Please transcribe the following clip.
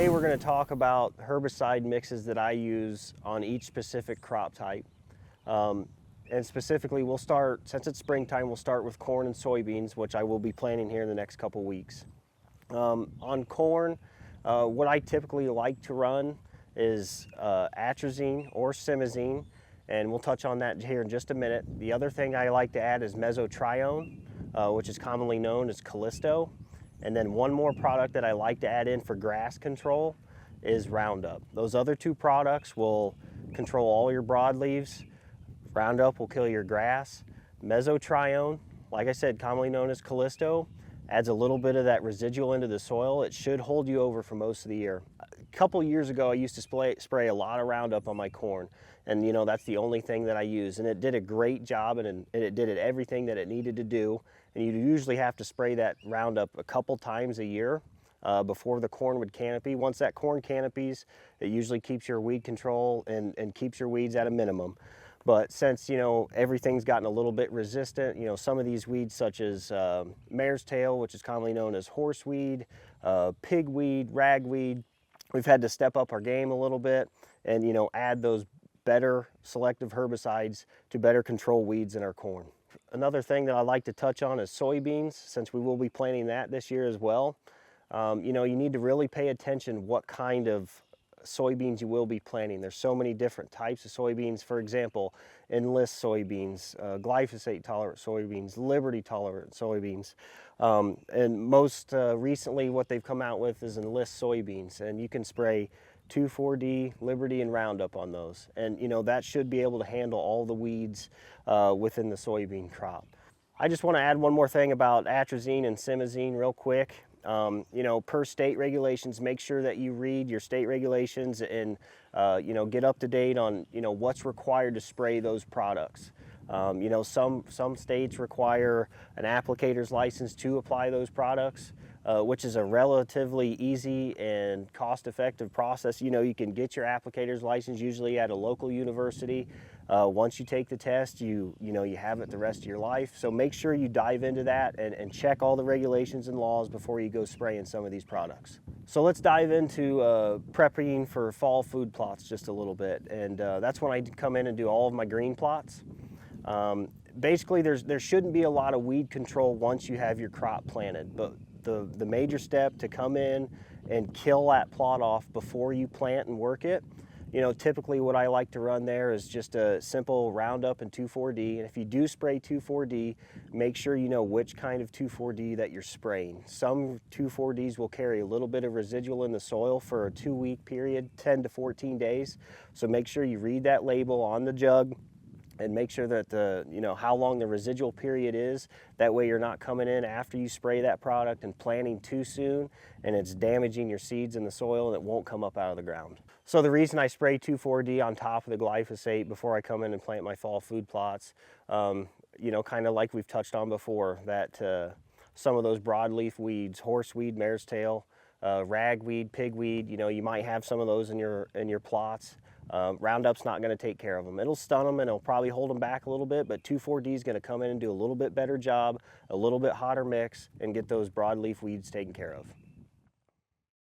Today we're going to talk about herbicide mixes that I use on each specific crop type. And specifically we'll start, since it's springtime, we'll start with corn and soybeans, which I will be planting here in the next couple weeks. On corn, what I typically like to run is atrazine or simazine, and we'll touch on that here in just a minute. The other thing I like to add is mesotrione, which is commonly known as Callisto. And then one more product that I like to add in for grass control is Roundup. Those other two products will control all your broadleaves. Roundup will kill your grass. Mesotrione, like I said, commonly known as Callisto, adds a little bit of that residual into the soil. It should hold you over for most of the year. A couple years ago, I used to spray a lot of Roundup on my corn. And you know, that's the only thing that I use. And it did a great job, and it did everything that it needed to do. And you usually have to spray that Roundup a couple times a year before the corn would canopy. Once that corn canopies, it usually keeps your weed control and keeps your weeds at a minimum. But since, you know, everything's gotten a little bit resistant, you know, some of these weeds such as mare's tail, which is commonly known as horseweed, pigweed, ragweed, we've had to step up our game a little bit and, you know, add those better selective herbicides to better control weeds in our corn. Another thing that I like to touch on is soybeans, since we will be planting that this year as well. You know, you need to really pay attention what kind of soybeans you will be planting. There's so many different types of soybeans. For example, Enlist soybeans, glyphosate tolerant soybeans, Liberty tolerant soybeans. And most recently what they've come out with is Enlist soybeans, and you can spray 2,4-D, Liberty, and Roundup on those. And you know, that should be able to handle all the weeds within the soybean crop. I just want to add one more thing about atrazine and simazine real quick. You know, per state regulations, make sure that you read your state regulations and you know, get up to date on, you know, what's required to spray those products. You know, some states require an applicator's license to apply those products, which is a relatively easy and cost-effective process. You know, you can get your applicator's license usually at a local university. Once you take the test, you know, you have it the rest of your life. So make sure you dive into that and check all the regulations and laws before you go spraying some of these products. So let's dive into prepping for fall food plots just a little bit. And that's when I come in and do all of my green plots. Basically, there shouldn't be a lot of weed control once you have your crop planted, but the major step to come in and kill that plot off before you plant and work it, you know, typically what I like to run there is just a simple Roundup and 2,4-D. And if you do spray 2,4-D, make sure you know which kind of 2,4-D that you're spraying. Some 2,4-Ds will carry a little bit of residual in the soil for a 2-week period, 10 to 14 days. So make sure you read that label on the jug and make sure that you know, how long the residual period is. That way you're not coming in after you spray that product and planting too soon and it's damaging your seeds in the soil and it won't come up out of the ground. So the reason I spray 2,4-D on top of the glyphosate before I come in and plant my fall food plots, you know, kind of like we've touched on before, that some of those broadleaf weeds, horseweed, mare's tail, ragweed, pigweed, you know, you might have some of those in your plots. Roundup's not going to take care of them. It'll stun them and it'll probably hold them back a little bit, but 2,4-D is going to come in and do a little bit better job, a little bit hotter mix, and get those broadleaf weeds taken care of.